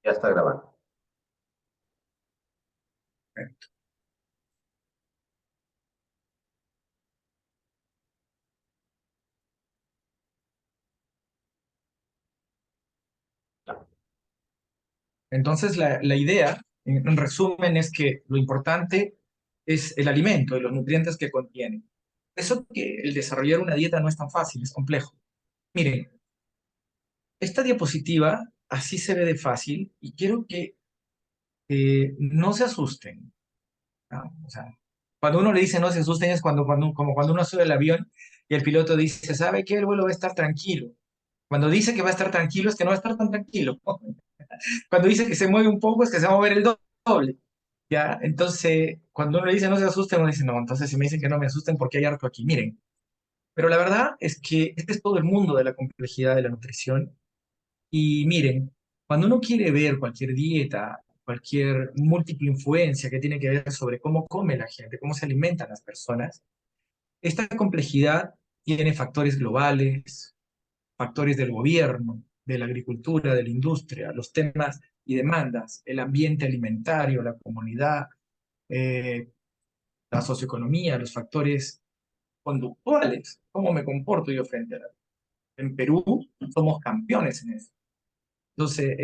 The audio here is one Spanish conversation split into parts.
Ya está grabando. Entonces, la idea, en resumen, es que lo importante es el alimento y los nutrientes que contiene. Eso que el desarrollar una dieta no es tan fácil, es complejo. Miren, esta diapositiva así se ve de fácil y quiero que no se asusten, ¿no? O sea, cuando uno le dice no se asusten es como cuando uno sube al avión y el piloto dice, ¿sabe qué? El vuelo va a estar tranquilo. Cuando dice que va a estar tranquilo es que no va a estar tan tranquilo. Cuando dice que se mueve un poco es que se va a mover el doble. ¿Ya? Entonces, cuando uno le dice no se asusten, uno dice, no, entonces si me dicen que no me asusten, ¿por qué hay harto aquí? Miren, pero la verdad es que este es todo el mundo de la complejidad de la nutrición. Y miren, cuando uno quiere ver cualquier dieta, cualquier múltiple influencia que tiene que ver sobre cómo come la gente, cómo se alimentan las personas, esta complejidad tiene factores globales, factores del gobierno, de la agricultura, de la industria, los temas y demandas, el ambiente alimentario, la comunidad, eh, la socioeconomía, los factores conductuales, cómo me comporto yo frente a la... En Perú somos campeones en eso. Entonces,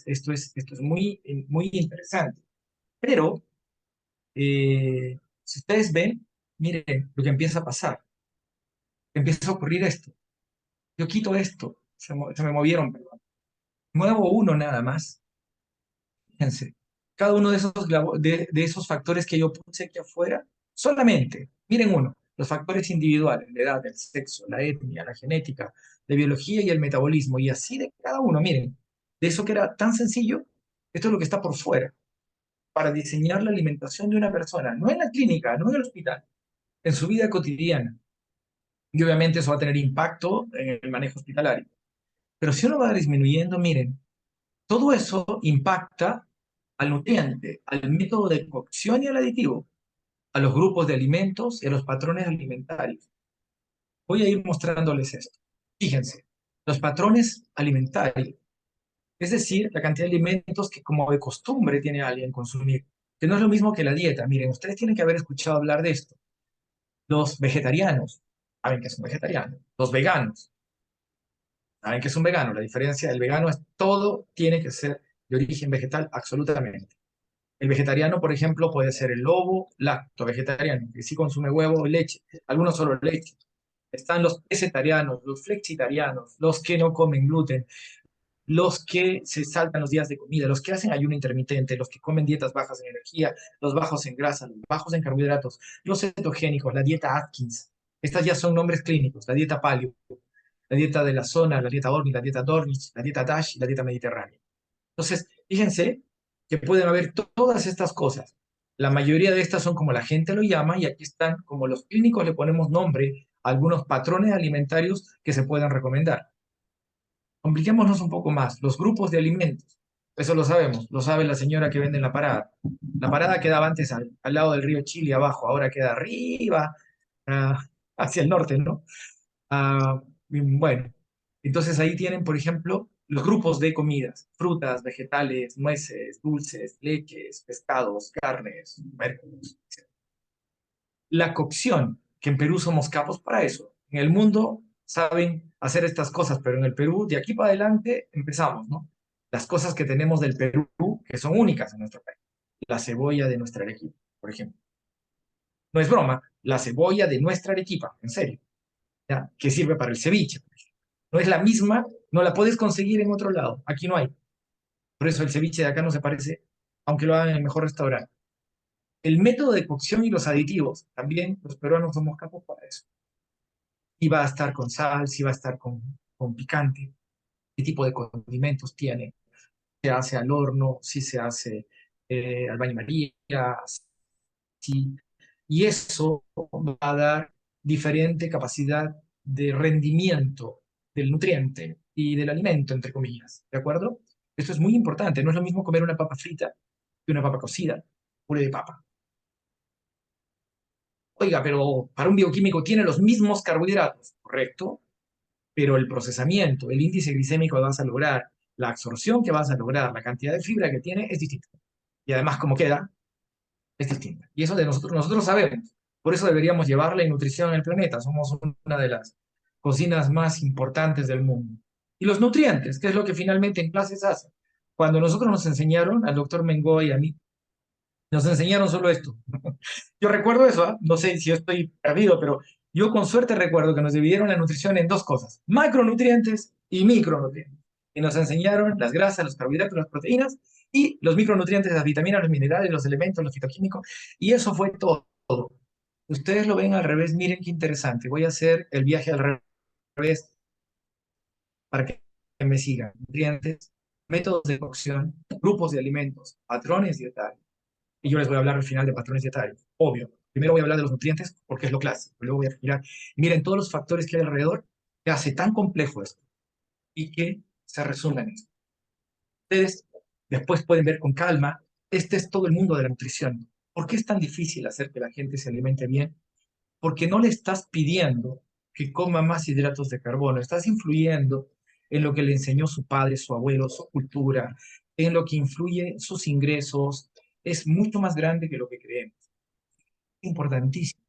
esto es muy interesante. Pero, si ustedes ven, miren lo que empieza a pasar. Empieza a ocurrir esto. Yo quito esto. Se me movieron, perdón. Muevo uno nada más. Fíjense. Cada uno de esos factores que yo puse aquí afuera, solamente, miren uno, los factores individuales, la edad, el sexo, la etnia, la genética, la biología y el metabolismo, y así de cada uno, miren, de eso que era tan sencillo, esto es lo que está por fuera, para diseñar la alimentación de una persona, no en la clínica, no en el hospital, en su vida cotidiana. Y obviamente eso va a tener impacto en el manejo hospitalario. Pero si uno va disminuyendo, miren, todo eso impacta al nutriente, al método de cocción y al aditivo, a los grupos de alimentos y a los patrones alimentarios. Voy a ir mostrándoles esto. Fíjense, los patrones alimentarios, es decir, la cantidad de alimentos que como de costumbre tiene alguien consumir, que no es lo mismo que la dieta. Miren, ustedes tienen que haber escuchado hablar de esto. Los vegetarianos saben que es un vegetariano. Los veganos saben que es un vegano. La diferencia del vegano es todo tiene que ser de origen vegetal, absolutamente. El vegetariano, por ejemplo, puede ser el lobo lacto vegetariano, que sí consume huevo y leche, algunos solo leche. Están los pescetarianos, los flexitarianos, los que no comen gluten, los que se saltan los días de comida, los que hacen ayuno intermitente, los que comen dietas bajas en energía, los bajos en grasa, los bajos en carbohidratos, los cetogénicos, la dieta Atkins. Estas ya son nombres clínicos, la dieta paleo, la dieta de la zona, la dieta Ornish, la dieta Dornish, la dieta DASH y la dieta mediterránea. Entonces, fíjense que pueden haber todas estas cosas. La mayoría de estas son como la gente lo llama y aquí están, como los clínicos le ponemos nombre, a algunos patrones alimentarios que se pueden recomendar. Compliquémonos un poco más. Los grupos de alimentos. Eso lo sabemos, lo sabe la señora que vende en la parada. La parada quedaba antes al lado del río Chile, abajo, ahora queda arriba, ah, hacia el norte, ¿no? Bueno, entonces ahí tienen, por ejemplo, los grupos de comidas, frutas, vegetales, nueces, dulces, leches, pescados, carnes, tubérculos, etc. La cocción, que en Perú somos capos para eso. En el mundo saben hacer estas cosas, pero en el Perú, de aquí para adelante, empezamos, ¿no? Las cosas que tenemos del Perú, que son únicas en nuestro país. La cebolla de nuestra Arequipa, por ejemplo. No es broma, la cebolla de nuestra Arequipa, en serio, ¿ya? Que sirve para el ceviche. No es la misma, no la puedes conseguir en otro lado. Aquí no hay. Por eso el ceviche de acá no se parece, aunque lo hagan en el mejor restaurante. El método de cocción y los aditivos, también los peruanos somos capos para eso. Si va a estar con sal, si va a estar con picante, qué tipo de condimentos tiene, se hace al horno, si se hace al baño María, sí. Y eso va a dar diferente capacidad de rendimiento del nutriente y del alimento, entre comillas, ¿de acuerdo? Esto es muy importante, no es lo mismo comer una papa frita que una papa cocida, puré de papa. Oiga, pero para un bioquímico tiene los mismos carbohidratos, correcto, pero el procesamiento, el índice glicémico que vas a lograr, la absorción que vas a lograr, la cantidad de fibra que tiene es distinta. Y además, como queda, es distinta. Y eso de nosotros sabemos. Por eso deberíamos llevar la nutrición en el planeta. Somos una de las cocinas más importantes del mundo. Y los nutrientes, que es lo que finalmente en clases hacen. Cuando nosotros nos enseñaron, al doctor Mengoy y a mí, nos enseñaron solo esto. Yo recuerdo eso, ¿ah? No sé si yo estoy perdido, pero yo con suerte recuerdo que nos dividieron la nutrición en dos cosas, macronutrientes y micronutrientes. Y nos enseñaron las grasas, los carbohidratos, las proteínas y los micronutrientes, las vitaminas, los minerales, los elementos, los fitoquímicos. Y eso fue todo. Ustedes lo ven al revés, miren qué interesante. Voy a hacer el viaje al revés para que me sigan. Nutrientes, métodos de cocción, grupos de alimentos, patrones dietarios. Y yo les voy a hablar al final de patrones dietarios, obvio. Primero voy a hablar de los nutrientes porque es lo clásico. Luego voy a explicar. Y miren todos los factores que hay alrededor que hace tan complejo esto y que se resumen en esto. Ustedes después pueden ver con calma, este es todo el mundo de la nutrición. ¿Por qué es tan difícil hacer que la gente se alimente bien? Porque no le estás pidiendo que coma más hidratos de carbono, estás influyendo en lo que le enseñó su padre, su abuelo, su cultura, en lo que influye sus ingresos, es mucho más grande que lo que creemos. Es importantísimo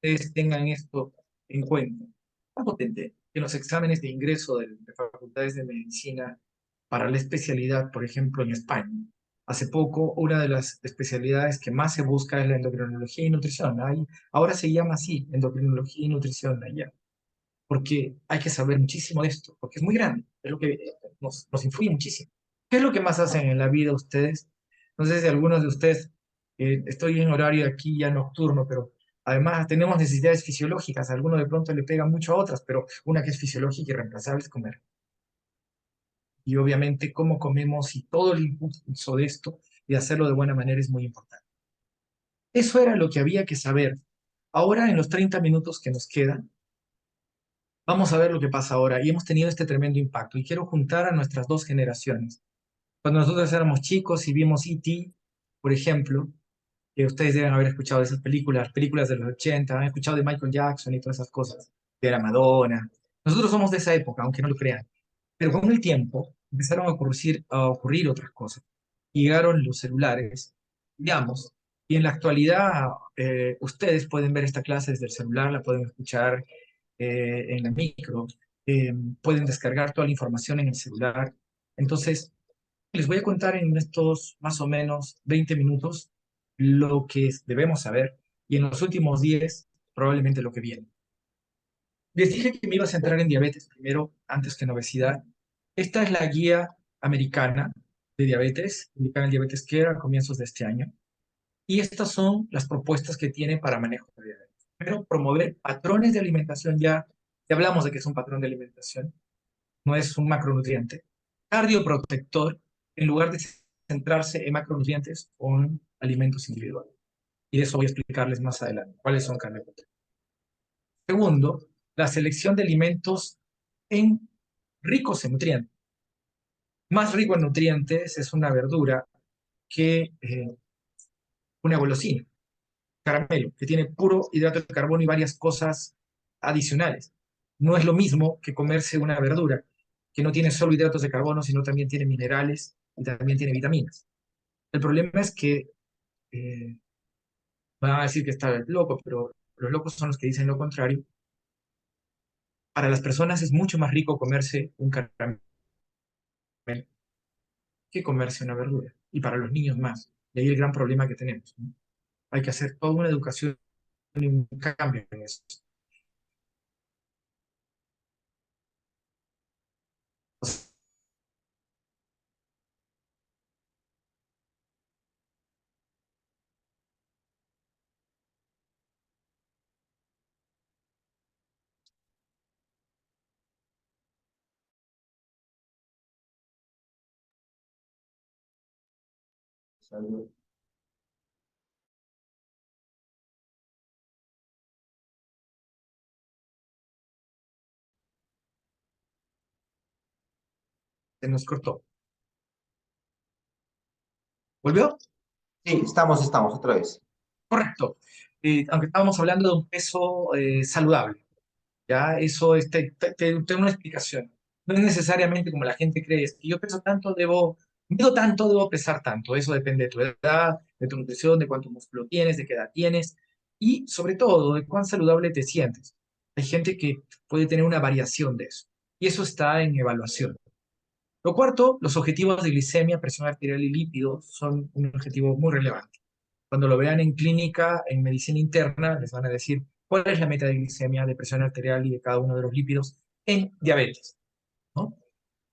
que ustedes tengan esto en cuenta. Tan potente que los exámenes de ingreso de facultades de medicina para la especialidad, por ejemplo, en España. Hace poco, una de las especialidades que más se busca es la endocrinología y nutrición. Ahora se llama así, endocrinología y nutrición allá, porque hay que saber muchísimo de esto, porque es muy grande, es lo que nos influye muchísimo. ¿Qué es lo que más hacen en la vida ustedes? No sé si algunos de ustedes, estoy en horario aquí ya nocturno, pero además tenemos necesidades fisiológicas, a algunos de pronto le pegan mucho a otras, pero una que es fisiológica y reemplazable es comer. Y obviamente cómo comemos y todo el impulso de esto y hacerlo de buena manera es muy importante. Eso era lo que había que saber. Ahora, en los 30 minutos que nos quedan, vamos a ver lo que pasa ahora. Y hemos tenido este tremendo impacto. Y quiero juntar a nuestras dos generaciones. Cuando nosotros éramos chicos y vimos E.T., por ejemplo, que ustedes deben haber escuchado de esas películas, películas de los 80, han escuchado de Michael Jackson y todas esas cosas, de la Madonna. Nosotros somos de esa época, aunque no lo crean. Pero con el tiempo empezaron a ocurrir otras cosas. Llegaron los celulares, digamos, y en la actualidad ustedes pueden ver esta clase desde el celular, la pueden escuchar en la micro, pueden descargar toda la información en el celular. Entonces, les voy a contar en estos más o menos 20 minutos lo que debemos saber y en los últimos 10 probablemente lo que viene. Les dije que me iba a centrar en diabetes primero, antes que en obesidad. Esta es la guía americana de diabetes, American Diabetes Care a comienzos de este año. Y estas son las propuestas que tiene para manejo de diabetes. Primero, promover patrones de alimentación ya hablamos de que es un patrón de alimentación, no es un macronutriente. Cardioprotector, en lugar de centrarse en macronutrientes con alimentos individuales. Y de eso voy a explicarles más adelante, cuáles son cardioprotectores. Segundo, la selección de alimentos en ricos en nutrientes. Más rico en nutrientes es una verdura que una golosina, caramelo, que tiene puro hidrato de carbono y varias cosas adicionales. No es lo mismo que comerse una verdura que no tiene solo hidratos de carbono, sino también tiene minerales y también tiene vitaminas. El problema es que van a decir que está loco, pero los locos son los que dicen lo contrario. Para las personas es mucho más rico comerse un caramelo que comerse una verdura. Y para los niños más. Y ahí el gran problema que tenemos, ¿no? Hay que hacer toda una educación y un cambio en eso. Se nos cortó. ¿Volvió? Sí, estamos otra vez. Correcto. Aunque estábamos hablando de un peso saludable, ¿ya? Eso tengo una explicación. No es necesariamente como la gente cree, es que yo peso tanto, mido tanto, debo pesar tanto. Eso depende de tu edad, de tu nutrición, de cuánto músculo tienes, de qué edad tienes y sobre todo de cuán saludable te sientes. Hay gente que puede tener una variación de eso y eso está en evaluación. Lo cuarto, los objetivos de glicemia, presión arterial y lípidos son un objetivo muy relevante. Cuando lo vean en clínica, en medicina interna, les van a decir cuál es la meta de glicemia, de presión arterial y de cada uno de los lípidos en diabetes, ¿no?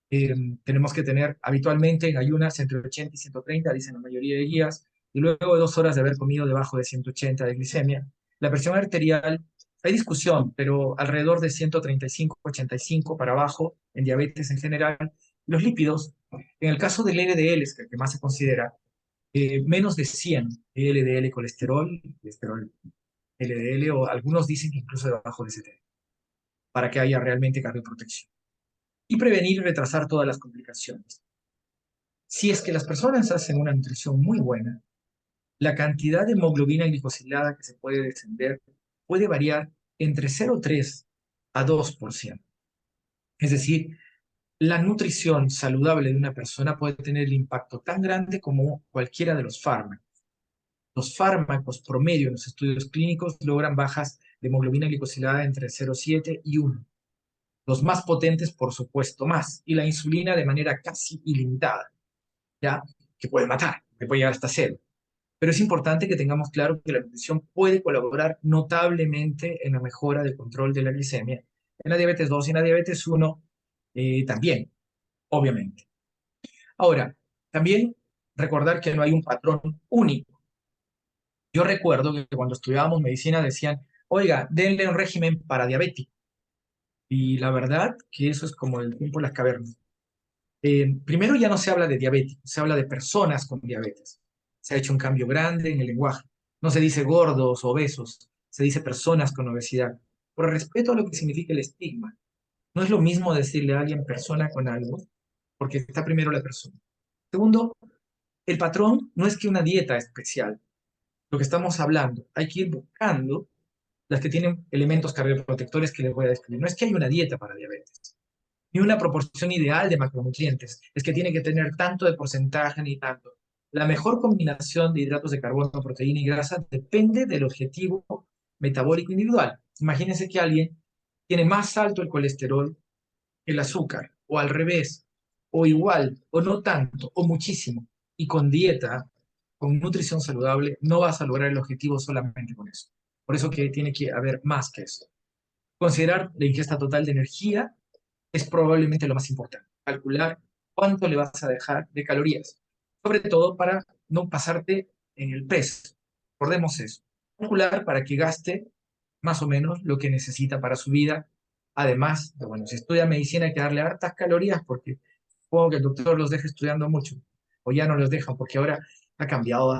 Eh, Tenemos que tener habitualmente en ayunas entre 80 y 130, dicen la mayoría de guías, y luego de 2 horas de haber comido debajo de 180 de glicemia. La presión arterial, hay discusión, pero alrededor de 135, 85 para abajo en diabetes en general. Los lípidos, en el caso del LDL, que es el que más se considera, menos de 100 LDL colesterol LDL, o algunos dicen que incluso debajo de 70, para que haya realmente cardioprotección. Y prevenir y retrasar todas las complicaciones. Si es que las personas hacen una nutrición muy buena, la cantidad de hemoglobina glicosilada que se puede descender puede variar entre 0,3 a 2%. Es decir, la nutrición saludable de una persona puede tener el impacto tan grande como cualquiera de los fármacos. Los fármacos promedio en los estudios clínicos logran bajas de hemoglobina glicosilada entre 0,7 y 1. Los más potentes, por supuesto, más. Y la insulina de manera casi ilimitada, ¿ya? Que puede matar, que puede llegar hasta cero. Pero es importante que tengamos claro que la nutrición puede colaborar notablemente en la mejora del control de la glicemia. En la diabetes 2 y en la diabetes 1 también, obviamente. Ahora, también recordar que no hay un patrón único. Yo recuerdo que cuando estudiábamos medicina decían, oiga, denle un régimen para diabético. Y la verdad que eso es como el tiempo de las cavernas. Primero ya no se habla de diabéticos, se habla de personas con diabetes. Se ha hecho un cambio grande en el lenguaje. No se dice gordos, obesos, se dice personas con obesidad. Por respeto a lo que significa el estigma. No es lo mismo decirle a alguien persona con algo, porque está primero la persona. Segundo, el patrón no es que una dieta especial. Lo que estamos hablando, hay que ir buscando las que tienen elementos cardioprotectores que les voy a describir. No es que hay una dieta para diabetes ni una proporción ideal de macronutrientes. Es que tiene que tener tanto de porcentaje ni tanto. La mejor combinación de hidratos de carbono, proteína y grasa depende del objetivo metabólico individual. Imagínense que alguien tiene más alto el colesterol que el azúcar, o al revés, o igual, o no tanto, o muchísimo. Y con dieta, con nutrición saludable, no vas a lograr el objetivo solamente con eso. Por eso que tiene que haber más que eso. Considerar la ingesta total de energía es probablemente lo más importante. Calcular cuánto le vas a dejar de calorías, sobre todo para no pasarte en el peso. Recordemos eso. Calcular para que gaste más o menos lo que necesita para su vida. Además, bueno, si estudia medicina hay que darle hartas calorías porque supongo que el doctor los deja estudiando mucho, o ya no los dejan porque ahora han cambiado.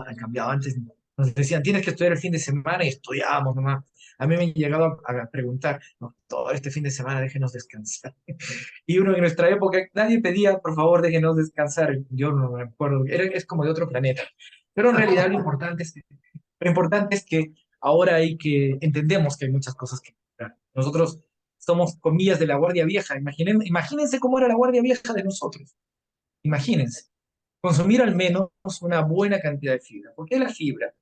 Antes nos decían, tienes que estudiar el fin de semana y estudiábamos nomás. A mí me han llegado a preguntar, no, todo este fin de semana déjenos descansar. Y uno en nuestra época, nadie pedía, por favor, déjenos descansar. Yo no me acuerdo, es como de otro planeta. Pero en realidad lo importante es que ahora entendemos que hay muchas cosas que mejorar. Nosotros somos comillas de la guardia vieja. Imagínense cómo era la guardia vieja de nosotros. Imagínense. Consumir al menos una buena cantidad de fibra. ¿Por qué la fibra?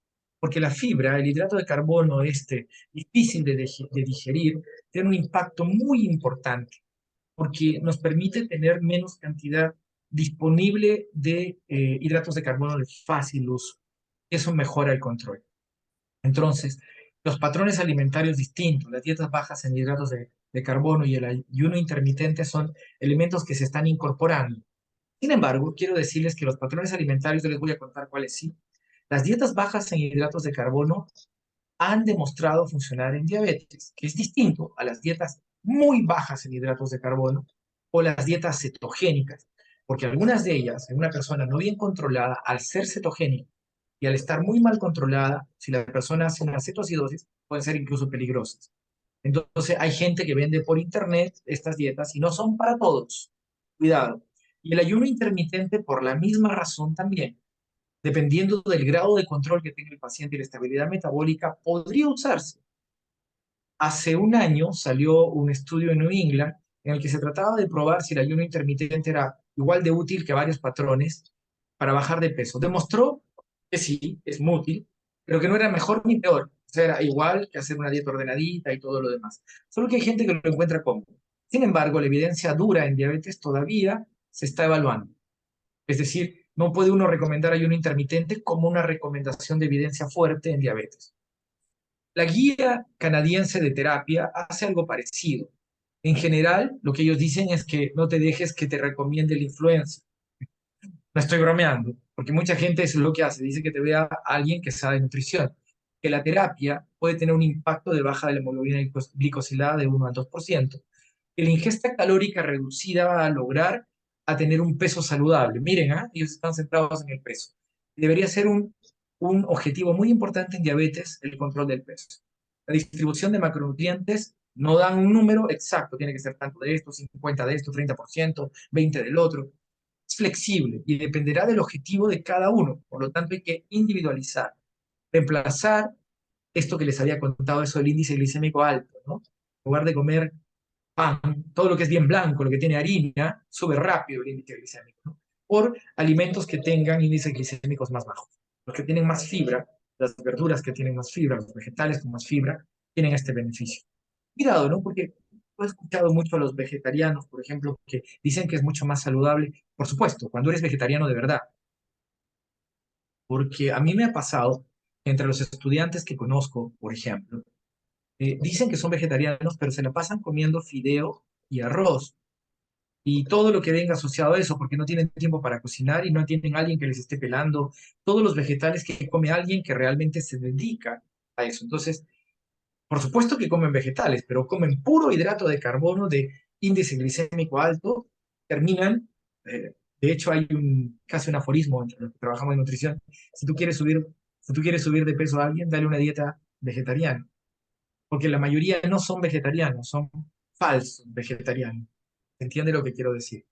Porque la fibra, el hidrato de carbono difícil de digerir, tiene un impacto muy importante porque nos permite tener menos cantidad disponible de hidratos de carbono de fácil uso. Eso mejora el control. Entonces, los patrones alimentarios distintos, las dietas bajas en hidratos de carbono y el ayuno intermitente son elementos que se están incorporando. Sin embargo, quiero decirles que los patrones alimentarios, yo les voy a contar cuáles sí. Las dietas bajas en hidratos de carbono han demostrado funcionar en diabetes, que es distinto a las dietas muy bajas en hidratos de carbono o las dietas cetogénicas, porque algunas de ellas, en una persona no bien controlada, al ser cetogénica y al estar muy mal controlada, si la persona hace una cetoacidosis, pueden ser incluso peligrosas. Entonces, hay gente que vende por internet estas dietas y no son para todos. Cuidado. Y el ayuno intermitente, por la misma razón también, dependiendo del grado de control que tenga el paciente y la estabilidad metabólica, podría usarse. Hace un año salió un estudio en New England en el que se trataba de probar si el ayuno intermitente era igual de útil que varios patrones para bajar de peso. Demostró que sí, es muy útil, pero que no era mejor ni peor. O sea, era igual que hacer una dieta ordenadita y todo lo demás. Solo que hay gente que lo encuentra cómodo. Sin embargo, la evidencia dura en diabetes todavía se está evaluando. Es decir, no puede uno recomendar ayuno intermitente como una recomendación de evidencia fuerte en diabetes. La guía canadiense de terapia hace algo parecido. En general, lo que ellos dicen es que no te dejes que te recomiende el influencer. No estoy bromeando, porque mucha gente es lo que hace, dice que te vea a alguien que sabe de nutrición, que la terapia puede tener un impacto de baja de la hemoglobina glicosilada de 1 al 2%, que la ingesta calórica reducida va a lograr a tener un peso saludable. Miren, ellos están centrados en el peso. Debería ser un objetivo muy importante en diabetes el control del peso. La distribución de macronutrientes no dan un número exacto, tiene que ser tanto de esto, 50 de esto, 30%, 20 del otro. Es flexible y dependerá del objetivo de cada uno. Por lo tanto, hay que individualizar, reemplazar esto que les había contado, eso del índice glicémico alto, ¿no? En lugar de comer pan, todo lo que es bien blanco, lo que tiene harina, sube rápido el índice glicémico, ¿no? Por alimentos que tengan índices glicémicos más bajos. Los que tienen más fibra, las verduras que tienen más fibra, los vegetales con más fibra, tienen este beneficio. Cuidado, ¿no? Porque he escuchado mucho a los vegetarianos, por ejemplo, que dicen que es mucho más saludable. Por supuesto, cuando eres vegetariano de verdad, porque a mí me ha pasado, entre los estudiantes que conozco, por ejemplo, dicen que son vegetarianos, pero se la pasan comiendo fideo y arroz y todo lo que venga asociado a eso, porque no tienen tiempo para cocinar y no tienen alguien que les esté pelando todos los vegetales que come alguien que realmente se dedica a eso. Entonces, por supuesto que comen vegetales, pero comen puro hidrato de carbono de índice glicémico alto, terminan, de hecho hay casi un aforismo entre los que trabajamos en nutrición, si tú quieres subir de peso a alguien, dale una dieta vegetariana, porque la mayoría no son vegetarianos, son falsos vegetarianos. ¿Se entiende lo que quiero decir?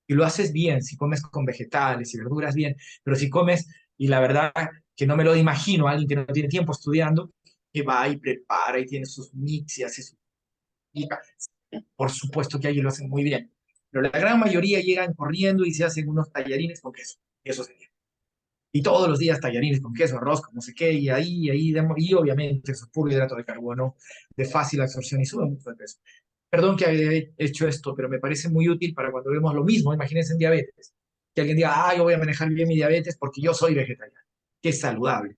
Y lo haces bien, si comes con vegetales y verduras bien, pero si comes, y la verdad que no me lo imagino, alguien que no tiene tiempo estudiando, que va y prepara y tiene sus mix y hace su... Por supuesto que allí lo hacen muy bien, pero la gran mayoría llegan corriendo y se hacen unos tallarines con queso, eso sería. Y todos los días tallarines con queso, arroz, con no sé qué, y obviamente eso es puro hidrato de carbono, de fácil absorción y sube mucho de peso. Perdón que haya hecho esto, pero me parece muy útil para cuando vemos lo mismo, imagínense en diabetes, que alguien diga, yo voy a manejar bien mi diabetes porque yo soy vegetariano, que es saludable.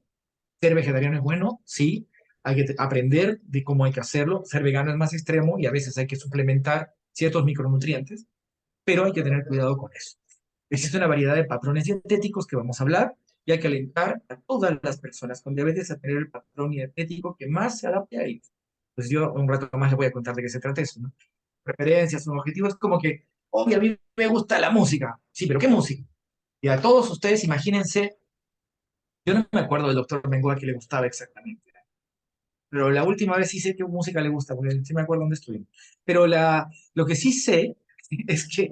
Ser vegetariano es bueno, sí, hay que aprender de cómo hay que hacerlo, ser vegano es más extremo y a veces hay que suplementar ciertos micronutrientes, pero hay que tener cuidado con eso. Existe una variedad de patrones dietéticos que vamos a hablar y hay que alentar a todas las personas con diabetes a tener el patrón dietético que más se adapte a ellos. Pues yo un rato más les voy a contar de qué se trata eso, ¿no? Preferencias, un objetivo es como que, oye, a mí me gusta la música. Sí, pero ¿qué música? Y a todos ustedes, imagínense, yo no me acuerdo del doctor Bengoa que le gustaba exactamente, pero la última vez sí sé qué música le gusta, porque sí me acuerdo dónde estuvimos. Pero lo que sí sé es que,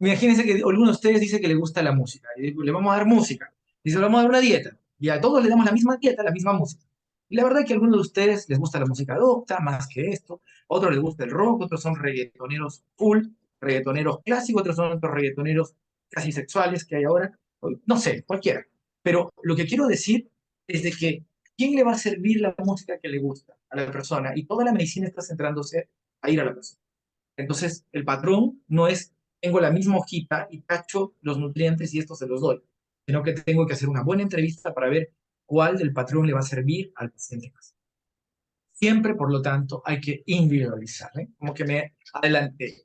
imagínense que alguno de ustedes dice que le gusta la música, y digo, le vamos a dar música, dice, le vamos a dar una dieta, y a todos le damos la misma dieta, la misma música. Y la verdad es que a algunos de ustedes les gusta la música adopta, más que esto, a otros les gusta el rock, otros son reggaetoneros full, reggaetoneros clásicos, otros son otros reggaetoneros casi sexuales que hay ahora, no sé, cualquiera. Pero lo que quiero decir es de que ¿quién le va a servir la música que le gusta a la persona? Y toda la medicina está centrándose a ir a la persona. Entonces, el patrón no es, tengo la misma hojita y cacho los nutrientes y esto se los doy, sino que tengo que hacer una buena entrevista para ver cuál del patrón le va a servir al paciente más. Siempre, por lo tanto, hay que individualizar, ¿eh? Como que me adelanté.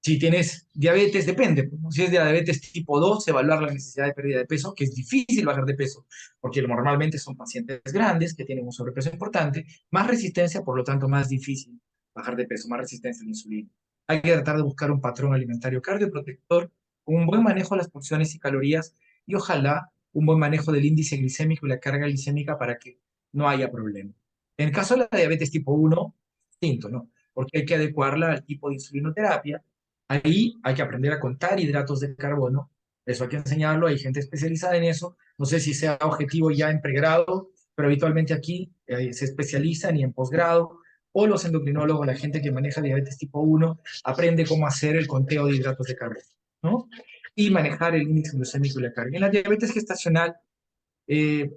Si tienes diabetes, depende, ¿no? Si es diabetes tipo 2, evaluar la necesidad de pérdida de peso, que es difícil bajar de peso, porque normalmente son pacientes grandes que tienen un sobrepeso importante, más resistencia, por lo tanto, más difícil bajar de peso, más resistencia a la insulina. Hay que tratar de buscar un patrón alimentario cardioprotector, con un buen manejo de las porciones y calorías, y ojalá un buen manejo del índice glicémico y la carga glicémica para que no haya problema. En el caso de la diabetes tipo 1, distinto, ¿no? Porque hay que adecuarla al tipo de insulinoterapia. Ahí hay que aprender a contar hidratos de carbono, eso hay que enseñarlo, hay gente especializada en eso, no sé si sea objetivo ya en pregrado, pero habitualmente aquí se especializan y en posgrado, o los endocrinólogos, la gente que maneja diabetes tipo 1, aprende cómo hacer el conteo de hidratos de carbono, ¿no? Y manejar el índice glucémico y la carga. En la diabetes gestacional,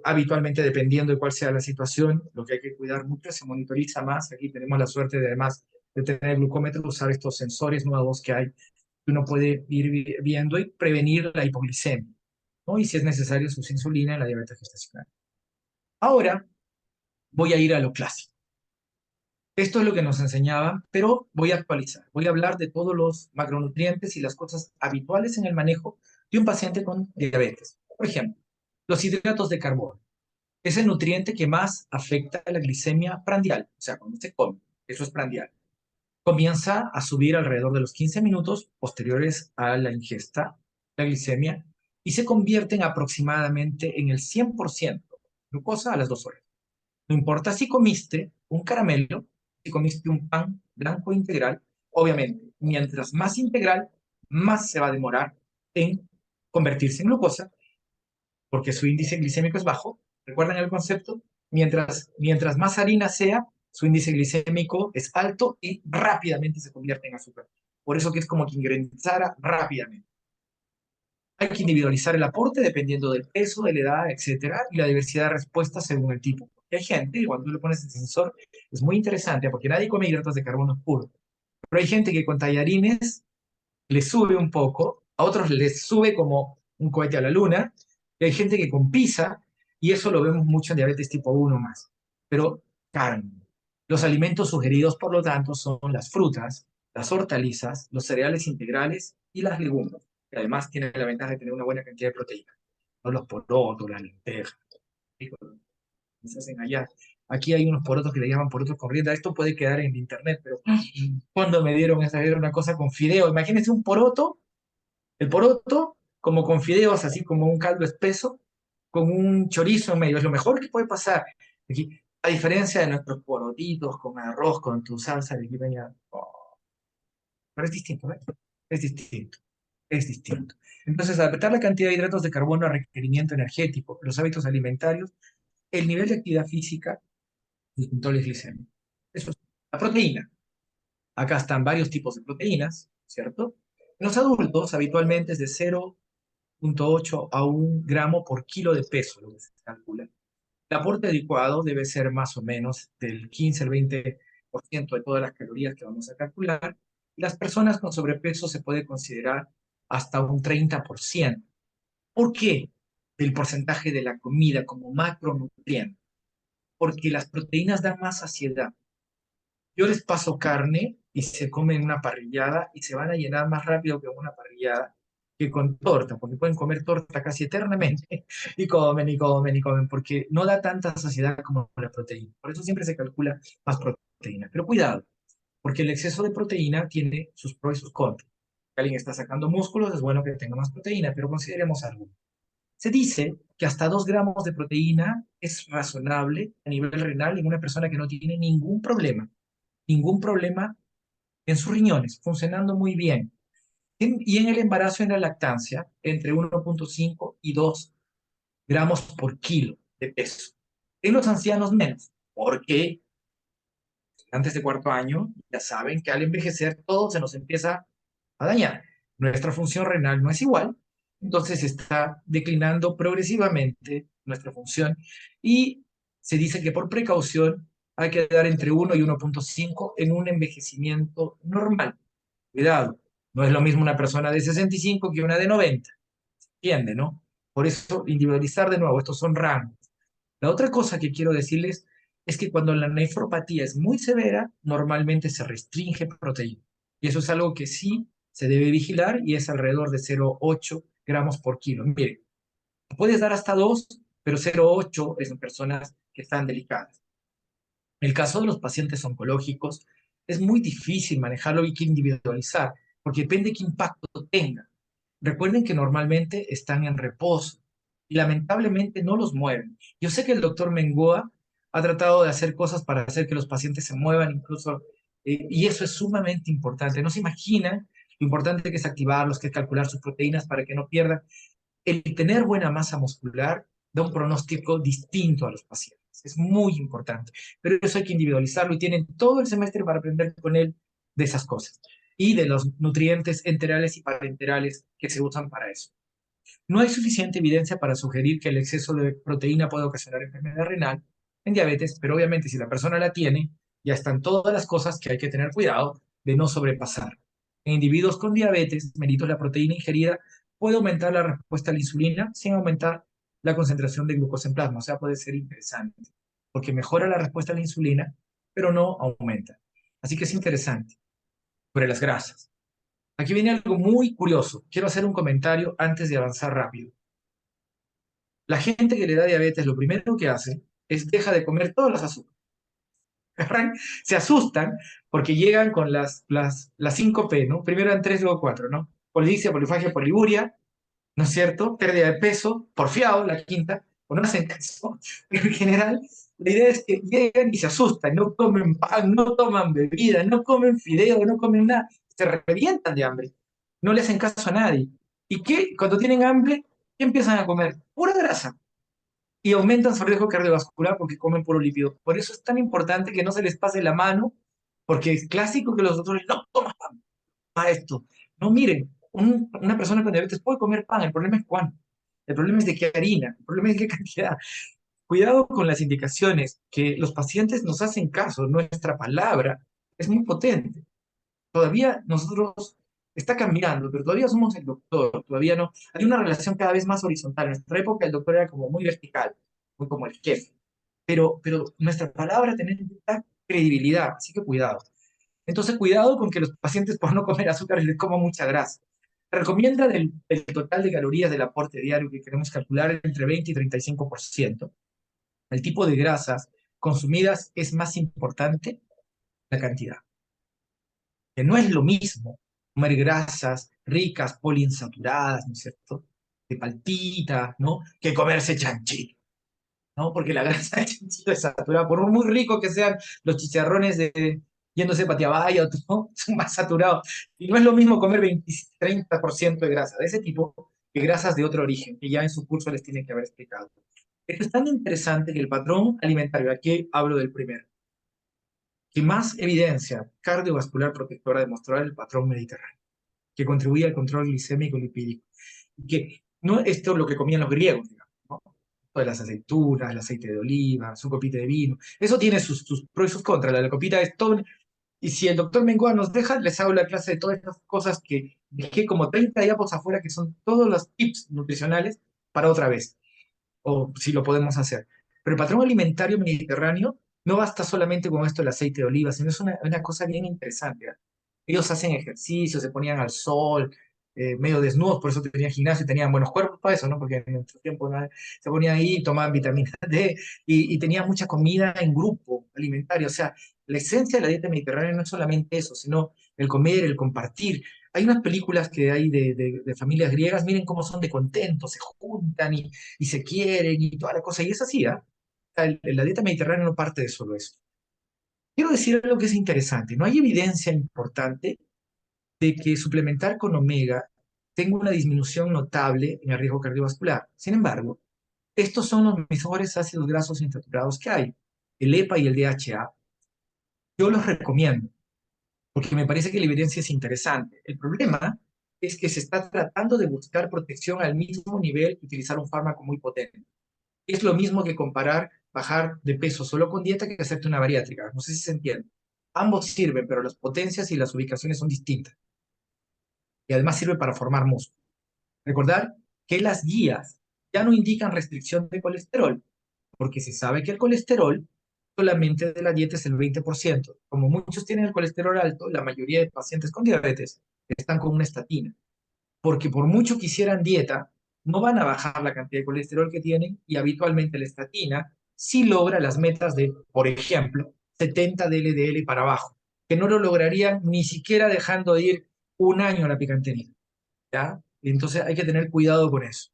habitualmente, dependiendo de cuál sea la situación, lo que hay que cuidar mucho se monitoriza más. Aquí tenemos la suerte de, además de tener glucómetro, usar estos sensores nuevos que hay, que uno puede ir viendo y prevenir la hipoglicemia, ¿no? Y si es necesario, su insulina en la diabetes gestacional. Ahora voy a ir a lo clásico. Esto es lo que nos enseñaban, pero voy a actualizar. Voy a hablar de todos los macronutrientes y las cosas habituales en el manejo de un paciente con diabetes. Por ejemplo, los hidratos de carbono. Es el nutriente que más afecta a la glicemia prandial, o sea, cuando se come, eso es prandial. Comienza a subir alrededor de los 15 minutos posteriores a la ingesta, la glicemia, y se convierte en aproximadamente en el 100% glucosa a las 2 horas. No importa si comiste un caramelo, si comiste un pan blanco integral, obviamente, mientras más integral, más se va a demorar en convertirse en glucosa, porque su índice glicémico es bajo. ¿Recuerdan el concepto? Mientras más harina sea, su índice glicémico es alto y rápidamente se convierte en azúcar. Por eso que es como que ingresara rápidamente. Hay que individualizar el aporte dependiendo del peso, de la edad, etcétera, y la diversidad de respuestas según el tipo. Hay gente, y cuando tú le pones el sensor, es muy interesante porque nadie come hidratos de carbono puro. Pero hay gente que con tallarines le sube un poco, a otros les sube como un cohete a la luna, y hay gente que con pizza, y eso lo vemos mucho en diabetes tipo 1 más. Pero carne. Los alimentos sugeridos, por lo tanto, son las frutas, las hortalizas, los cereales integrales y las legumbres, que además tienen la ventaja de tener una buena cantidad de proteína. No los porotos, las lentejas, se hacen allá. Aquí hay unos porotos que le llaman porotos con rienda. Esto puede quedar en internet, pero cuando me dieron esa era una cosa con fideo. Imagínense un poroto, el poroto como con fideos, así como un caldo espeso, con un chorizo en medio. Es lo mejor que puede pasar. Aquí, a diferencia de nuestros porotitos con arroz, con tu salsa de quipeña. Oh, pero es distinto, ¿eh? Es distinto. Es distinto. Entonces, adaptar la cantidad de hidratos de carbono a requerimiento energético, los hábitos alimentarios, el nivel de actividad física y el control glicémico. Eso es la proteína. Acá están varios tipos de proteínas, ¿cierto? En los adultos, habitualmente es de 0,8 a 1 gramo por kilo de peso, lo que se calcula. El aporte adecuado debe ser más o menos del 15 al 20% de todas las calorías que vamos a calcular. Y las personas con sobrepeso se puede considerar hasta un 30%. ¿Por qué? Del porcentaje de la comida como macronutriente. Porque las proteínas dan más saciedad. Yo les paso carne y se comen una parrillada y se van a llenar más rápido que una parrillada que con torta, porque pueden comer torta casi eternamente y comen y comen y comen, porque no da tanta saciedad como la proteína. Por eso siempre se calcula más proteína. Pero cuidado, porque el exceso de proteína tiene sus pros y sus contras. Si alguien está sacando músculos, es bueno que tenga más proteína, pero consideremos algo. Se dice que hasta 2 gramos de proteína es razonable a nivel renal en una persona que no tiene ningún problema en sus riñones, funcionando muy bien. Y en el embarazo y en la lactancia, entre 1,5 y 2 gramos por kilo de peso. En los ancianos menos, porque antes de cuarto año ya saben que al envejecer todo se nos empieza a dañar. Nuestra función renal no es igual, entonces está declinando progresivamente nuestra función y se dice que por precaución hay que dar entre 1 y 1,5 en un envejecimiento normal. Cuidado, no es lo mismo una persona de 65 que una de 90, ¿entiende, no? Por eso, individualizar de nuevo, estos son rangos. La otra cosa que quiero decirles es que cuando la nefropatía es muy severa, normalmente se restringe proteína. Y eso es algo que sí se debe vigilar y es alrededor de 0,8 gramos por kilo. Mire, puedes dar hasta 2, pero 0,8 es en personas que están delicadas. En el caso de los pacientes oncológicos, es muy difícil manejarlo y hay que individualizar, porque depende de qué impacto tenga. Recuerden que normalmente están en reposo y lamentablemente no los mueven. Yo sé que el doctor Mengoa ha tratado de hacer cosas para hacer que los pacientes se muevan incluso, y eso es sumamente importante. No se imaginan lo importante que es activarlos, que es calcular sus proteínas para que no pierdan. El tener buena masa muscular da un pronóstico distinto a los pacientes. Es muy importante. Pero eso hay que individualizarlo y tienen todo el semestre para aprender con él de esas cosas y de los nutrientes enterales y parenterales que se usan para eso. No hay suficiente evidencia para sugerir que el exceso de proteína puede ocasionar enfermedad renal en diabetes, pero obviamente si la persona la tiene, ya están todas las cosas que hay que tener cuidado de no sobrepasar. En individuos con diabetes mellitus, la proteína ingerida puede aumentar la respuesta a la insulina sin aumentar la concentración de glucosa en plasma. O sea, puede ser interesante, porque mejora la respuesta a la insulina, pero no aumenta. Así que es interesante. Sobre las grasas. Aquí viene algo muy curioso. Quiero hacer un comentario antes de avanzar rápido. La gente que le da diabetes, lo primero que hace es deja de comer todas las azúcares. Se asustan porque llegan con las 5P, ¿no? Primero eran 3, luego 4, ¿no? Polidipsia, polifagia, poliuria, ¿no es cierto? Pérdida de peso, porfiado, la quinta, o no hacen caso. Pero en general, la idea es que llegan y se asustan, no comen pan, no toman bebida, no comen fideo, no comen nada, se revientan de hambre, no le hacen caso a nadie. ¿Y qué? Cuando tienen hambre, ¿qué empiezan a comer? Pura grasa. Y aumentan su riesgo cardiovascular porque comen puro lípido. Por eso es tan importante que no se les pase la mano, porque es clásico que los doctores no toman pan a esto. No, miren, una persona con diabetes puede comer pan, el problema es cuánto, el problema es de qué harina, el problema es de qué cantidad. Cuidado con las indicaciones, que los pacientes nos hacen caso, nuestra palabra es muy potente. Todavía nosotros está cambiando, pero todavía somos el doctor, todavía no. Hay una relación cada vez más horizontal. En nuestra época el doctor era como muy vertical, muy como el jefe, pero nuestra palabra tiene tanta credibilidad, así que cuidado. Entonces, cuidado con que los pacientes por no comer azúcar les coman mucha grasa. Recomienda del total de calorías del aporte diario que queremos calcular entre 20 y 35%. El tipo de grasas consumidas es más importante la cantidad. Que no es lo mismo comer grasas ricas, poliinsaturadas, ¿no es cierto? De palpita, ¿no? Que comerse chanchito, ¿no? Porque la grasa de chanchito es saturada, por muy rico que sean los chicharrones de yéndose patiabaya, ¿no? Son más saturados. Y no es lo mismo comer 20-30% de grasa de ese tipo que grasas de otro origen, que ya en su curso les tienen que haber explicado. Esto es tan interesante que el patrón alimentario, aquí hablo del primero, que más evidencia cardiovascular protectora demostró el patrón mediterráneo, que contribuye al control glicémico y lipídico. Y que no esto es lo que comían los griegos, digamos, ¿no? Todas las aceitunas, el aceite de oliva, su copita de vino. Eso tiene sus pros y sus contras. La copita es todo. Y si el doctor Mengoa nos deja, les hago la clase de todas estas cosas que dejé como 30 diapos afuera, que son todos los tips nutricionales para otra vez, o si lo podemos hacer. Pero el patrón alimentario mediterráneo no basta solamente con esto del aceite de oliva, sino es una cosa bien interesante. Ellos hacen ejercicio, se ponían al sol, medio desnudos, por eso tenían gimnasio y tenían buenos cuerpos para eso, ¿no? Porque en nuestro tiempo ¿no? Se ponían ahí, tomaban vitamina D y tenían mucha comida en grupo alimentario. O sea, la esencia de la dieta mediterránea no es solamente eso, sino el comer, el compartir. Hay unas películas que hay de familias griegas, miren cómo son de contentos, se juntan y se quieren y toda la cosa. Y es así, ¿ah? La dieta mediterránea no parte de solo eso. Quiero decir algo que es interesante. No hay evidencia importante de que suplementar con omega tenga una disminución notable en el riesgo cardiovascular. Sin embargo, estos son los mejores ácidos grasos insaturados que hay, el EPA y el DHA. Yo los recomiendo porque me parece que la evidencia es interesante. El problema es que se está tratando de buscar protección al mismo nivel que utilizar un fármaco muy potente. Es lo mismo que comparar bajar de peso solo con dieta que hacerte una bariátrica. No sé si se entiende. Ambos sirven, pero las potencias y las ubicaciones son distintas. Y además sirve para formar músculo. Recordar que las guías ya no indican restricción de colesterol, porque se sabe que el colesterol solamente de la dieta es el 20%. Como muchos tienen el colesterol alto, la mayoría de pacientes con diabetes están con una estatina, porque por mucho que hicieran dieta, no van a bajar la cantidad de colesterol que tienen y habitualmente la estatina sí logra las metas de, por ejemplo, 70 de LDL para abajo, que no lo lograrían ni siquiera dejando de ir un año a la picantería, ¿ya? Entonces hay que tener cuidado con eso.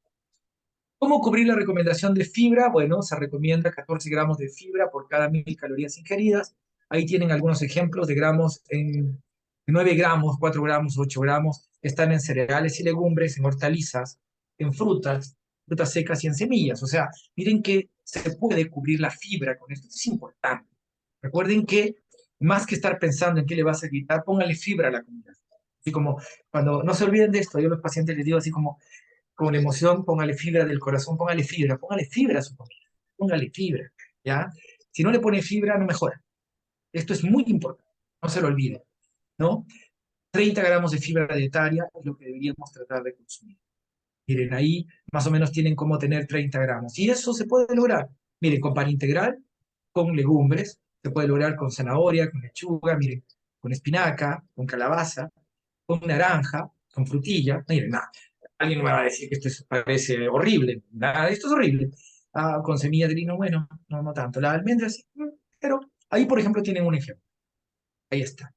¿Cómo cubrir la recomendación de fibra? Bueno, se recomienda 14 gramos de fibra por cada 1000 calorías ingeridas. Ahí tienen algunos ejemplos de gramos en 9 gramos, 4 gramos, 8 gramos. Están en cereales y legumbres, en hortalizas, en frutas, frutas secas y en semillas. O sea, miren qué se puede cubrir la fibra con esto. Esto es importante. Recuerden que más que estar pensando en qué le vas a quitar, póngale fibra a la comida. Así como, cuando no se olviden de esto, yo a los pacientes les digo así como, con emoción, póngale fibra del corazón, póngale fibra a su comida, póngale fibra, ¿ya? Si no le pone fibra, no mejora. Esto es muy importante, no se lo olviden, ¿no? 30 gramos de fibra dietaria es lo que deberíamos tratar de consumir. Miren, ahí más o menos tienen cómo tener 30 gramos. Y eso se puede lograr, miren, con pan integral, con legumbres, se puede lograr con zanahoria, con lechuga, miren, con espinaca, con calabaza, con naranja, con frutilla. Miren, nada, alguien me va a decir que esto parece horrible. Nada, esto es horrible. Ah, con semillas de lino, bueno, no, no tanto. La almendra sí, pero ahí, por ejemplo, tienen un ejemplo. Ahí está.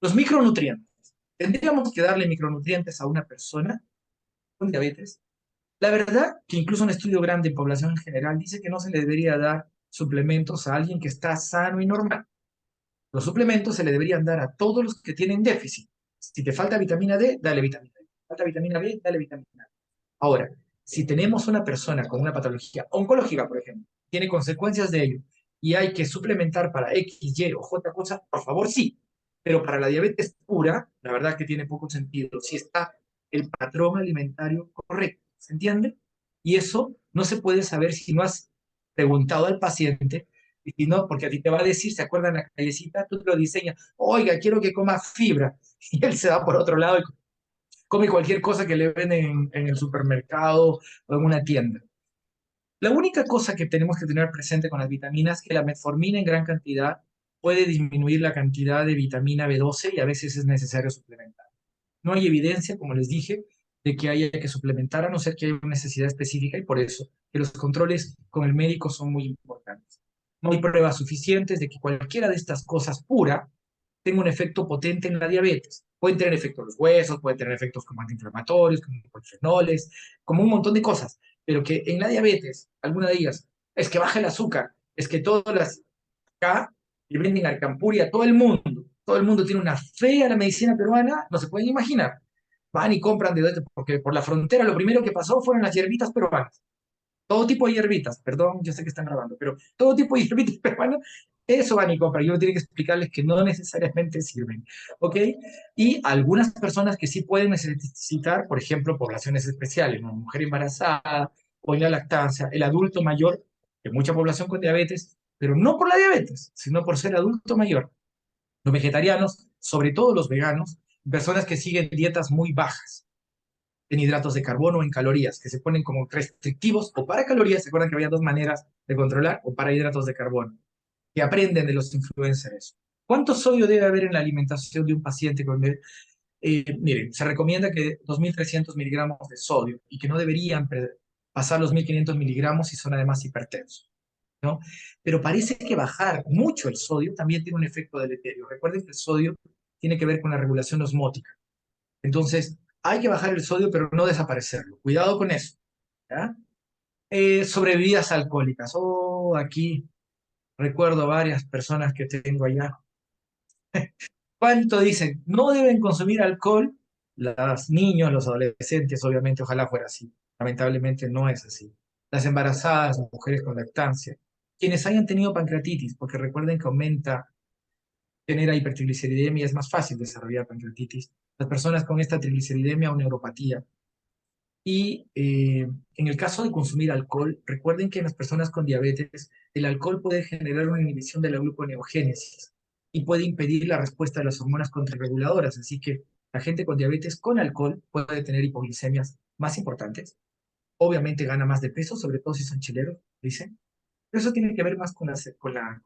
Los micronutrientes. ¿Tendríamos que darle micronutrientes a una persona con diabetes? La verdad que incluso un estudio grande en población en general dice que no se le debería dar suplementos a alguien que está sano y normal. Los suplementos se le deberían dar a todos los que tienen déficit. Si te falta vitamina D, dale vitamina D. Falta vitamina B, dale vitamina D. Ahora, si tenemos una persona con una patología oncológica, por ejemplo, tiene consecuencias de ello y hay que suplementar para X, Y o J cosa, por favor, sí. Pero para la diabetes pura, la verdad que tiene poco sentido si está el patrón alimentario correcto. ¿Se entiende? Y eso no se puede saber si no has preguntado al paciente y si no, porque a ti te va a decir, ¿se acuerdan la callecita? Tú lo diseñas, oiga, quiero que coma fibra. Y él se va por otro lado y come cualquier cosa que le venden en el supermercado o en una tienda. La única cosa que tenemos que tener presente con las vitaminas es que la metformina en gran cantidad puede disminuir la cantidad de vitamina B12 y a veces es necesario suplementar. No hay evidencia, como les dije, de que haya que suplementar a no ser que haya una necesidad específica y por eso que los controles con el médico son muy importantes. No hay pruebas suficientes de que cualquiera de estas cosas pura tenga un efecto potente en la diabetes. Pueden tener efectos en los huesos, pueden tener efectos como antiinflamatorios, como polifenoles, como un montón de cosas, pero que en la diabetes, alguna de ellas, es que baja el azúcar, es que todas las acá le venden alcampuria a todo el mundo tiene una fe a la medicina peruana, no se pueden imaginar. Van y compran porque por la frontera lo primero que pasó fueron las hierbitas peruanas. Todo tipo de hierbitas, perdón, yo sé que están grabando, pero todo tipo de hierbitas peruanas, eso van y compran. Yo tengo que explicarles que no necesariamente sirven, ¿ok? Y algunas personas que sí pueden necesitar, por ejemplo, poblaciones especiales, una mujer embarazada o en la lactancia, el adulto mayor, que mucha población con diabetes, pero no por la diabetes, sino por ser adulto mayor. Los vegetarianos, sobre todo los veganos, personas que siguen dietas muy bajas en hidratos de carbono o en calorías, que se ponen como restrictivos o para calorías, se acuerdan que había dos maneras de controlar, o para hidratos de carbono, que aprenden de los influencers. ¿Cuánto sodio debe haber en la alimentación de un paciente con... miren, se recomienda que 2.300 miligramos de sodio y que no deberían pasar los 1.500 miligramos si son además hipertensos, ¿no? Pero parece que bajar mucho el sodio también tiene un efecto deleterio. Recuerden que el sodio tiene que ver con la regulación osmótica. Entonces, hay que bajar el sodio, pero no desaparecerlo. Cuidado con eso. ¿Ya? Sobre bebidas alcohólicas. Oh, aquí recuerdo varias personas que tengo allá. ¿Cuánto dicen? No deben consumir alcohol los niños, los adolescentes, obviamente, ojalá fuera así. Lamentablemente no es así. Las embarazadas, las mujeres con lactancia, quienes hayan tenido pancreatitis, porque recuerden que aumenta, genera hipertrigliceridemia, es más fácil desarrollar pancreatitis. Las personas con esta trigliceridemia o neuropatía. Y en el caso de consumir alcohol, recuerden que en las personas con diabetes, el alcohol puede generar una inhibición de la gluconeogénesis y puede impedir la respuesta de las hormonas contrarreguladoras. Así que la gente con diabetes con alcohol puede tener hipoglicemias más importantes. Obviamente gana más de peso, sobre todo si son chileros, dicen. Pero eso tiene que ver más con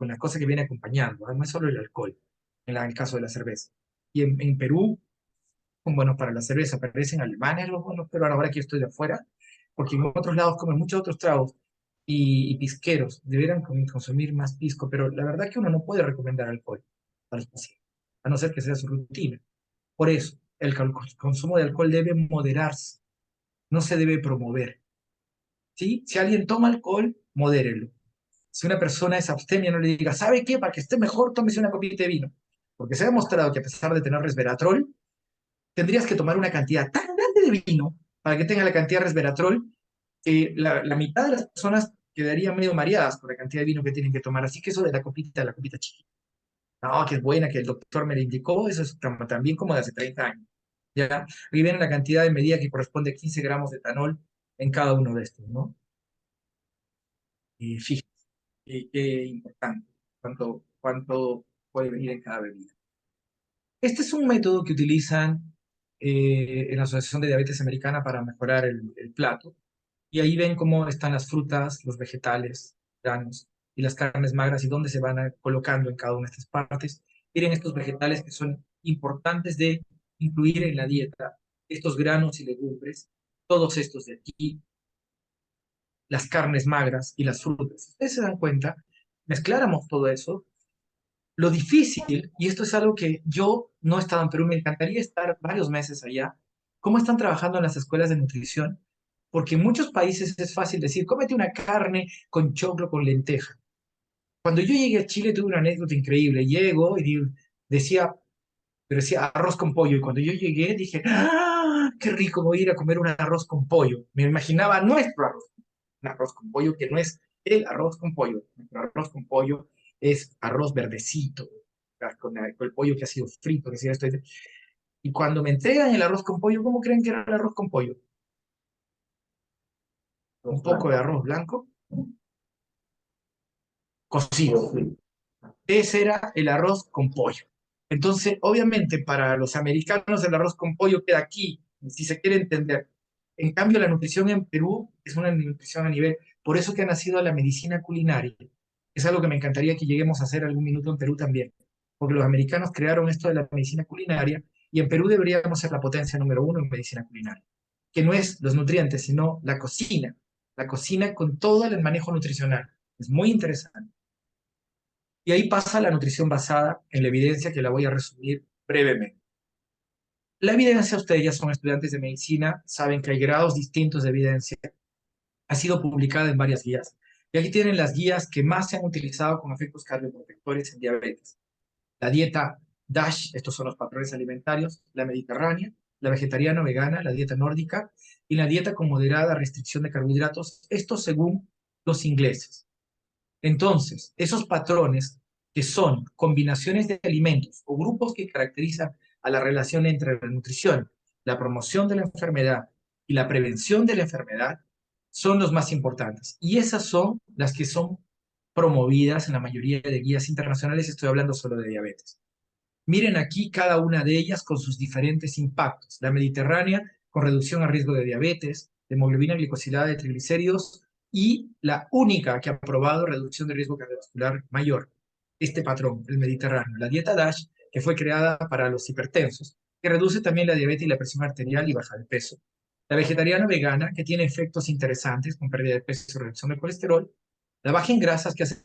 la cosa que viene acompañando, ¿no? No es solo el alcohol, en el caso de la cerveza. Y en Perú son buenos para la cerveza, parecen alemanes los peruanos, ahora que yo estoy de afuera, porque en otros lados comen muchos otros tragos y pisqueros, deberán consumir más pisco, pero la verdad que uno no puede recomendar alcohol a los pacientes, a no ser que sea su rutina. Por eso, el consumo de alcohol debe moderarse, no se debe promover. ¿Sí? Si alguien toma alcohol, modérelo. Si una persona es abstemia, no le diga, ¿sabe qué? Para que esté mejor, tómese una copita de vino. Porque se ha demostrado que a pesar de tener resveratrol, tendrías que tomar una cantidad tan grande de vino para que tenga la cantidad de resveratrol que la mitad de las personas quedarían medio mareadas por la cantidad de vino que tienen que tomar. Así que eso de la copita chiquita, no, que es buena, que el doctor me la indicó, eso es también como de hace 30 años. ¿Ya? Aquí viene la cantidad de medida que corresponde a 15 gramos de etanol en cada uno de estos, ¿no? Y fíjense, qué importante, cuánto puede venir en cada bebida. Este es un método que utilizan en la Asociación de Diabetes Americana para mejorar el plato. Y ahí ven cómo están las frutas, los vegetales, granos y las carnes magras y dónde se van colocando en cada una de estas partes. Miren estos vegetales que son importantes de incluir en la dieta, estos granos y legumbres, todos estos de aquí, las carnes magras y las frutas. Ustedes se dan cuenta, mezcláramos todo eso. Lo difícil, y esto es algo que yo no he estado en Perú, me encantaría estar varios meses allá, cómo están trabajando en las escuelas de nutrición, porque en muchos países es fácil decir, cómete una carne con choclo, con lenteja. Cuando yo llegué a Chile tuve una anécdota increíble. Llego y decía, pero decía arroz con pollo, y cuando yo llegué dije, ¡ah! ¡Qué rico! Voy a ir a comer un arroz con pollo. Me imaginaba nuestro arroz, un arroz con pollo que no es el arroz con pollo. Nuestro arroz con pollo es arroz verdecito, con el pollo que ha sido frito, que ha sido esto. Y cuando me entregan el arroz con pollo, ¿cómo creen que era el arroz con pollo? Un Arroz poco de blanco. arroz blanco cocido. Ese era el arroz con pollo. Entonces, obviamente, para los americanos el arroz con pollo queda aquí, si se quiere entender. En cambio, la nutrición en Perú es una nutrición a nivel, por eso que ha nacido la medicina culinaria. Es algo que me encantaría que lleguemos a hacer algún minuto en Perú también, porque los americanos crearon esto de la medicina culinaria y en Perú deberíamos ser la potencia número uno en medicina culinaria, que no es los nutrientes, sino la cocina con todo el manejo nutricional. Es muy interesante. Y ahí pasa la nutrición basada en la evidencia, que la voy a resumir brevemente. La evidencia, ustedes ya son estudiantes de medicina, saben que hay grados distintos de evidencia. Ha sido publicada en varias guías. Y aquí tienen las guías que más se han utilizado con efectos cardioprotectores en diabetes. La dieta DASH, estos son los patrones alimentarios, la mediterránea, la vegetariana vegana, la dieta nórdica y la dieta con moderada restricción de carbohidratos, esto según los ingleses. Entonces, esos patrones que son combinaciones de alimentos o grupos que caracterizan a la relación entre la nutrición, la promoción de la enfermedad y la prevención de la enfermedad, son los más importantes. Y esas son las que son promovidas en la mayoría de guías internacionales. Estoy hablando solo de diabetes. Miren aquí cada una de ellas con sus diferentes impactos. La mediterránea con reducción a riesgo de diabetes, de hemoglobina glicosilada, de triglicéridos, y la única que ha probado reducción de riesgo cardiovascular mayor. Este patrón, el mediterráneo. La dieta DASH, que fue creada para los hipertensos, que reduce también la diabetes y la presión arterial y baja de peso. La vegetariana vegana, que tiene efectos interesantes con pérdida de peso y reducción del colesterol. La baja en grasas, que hace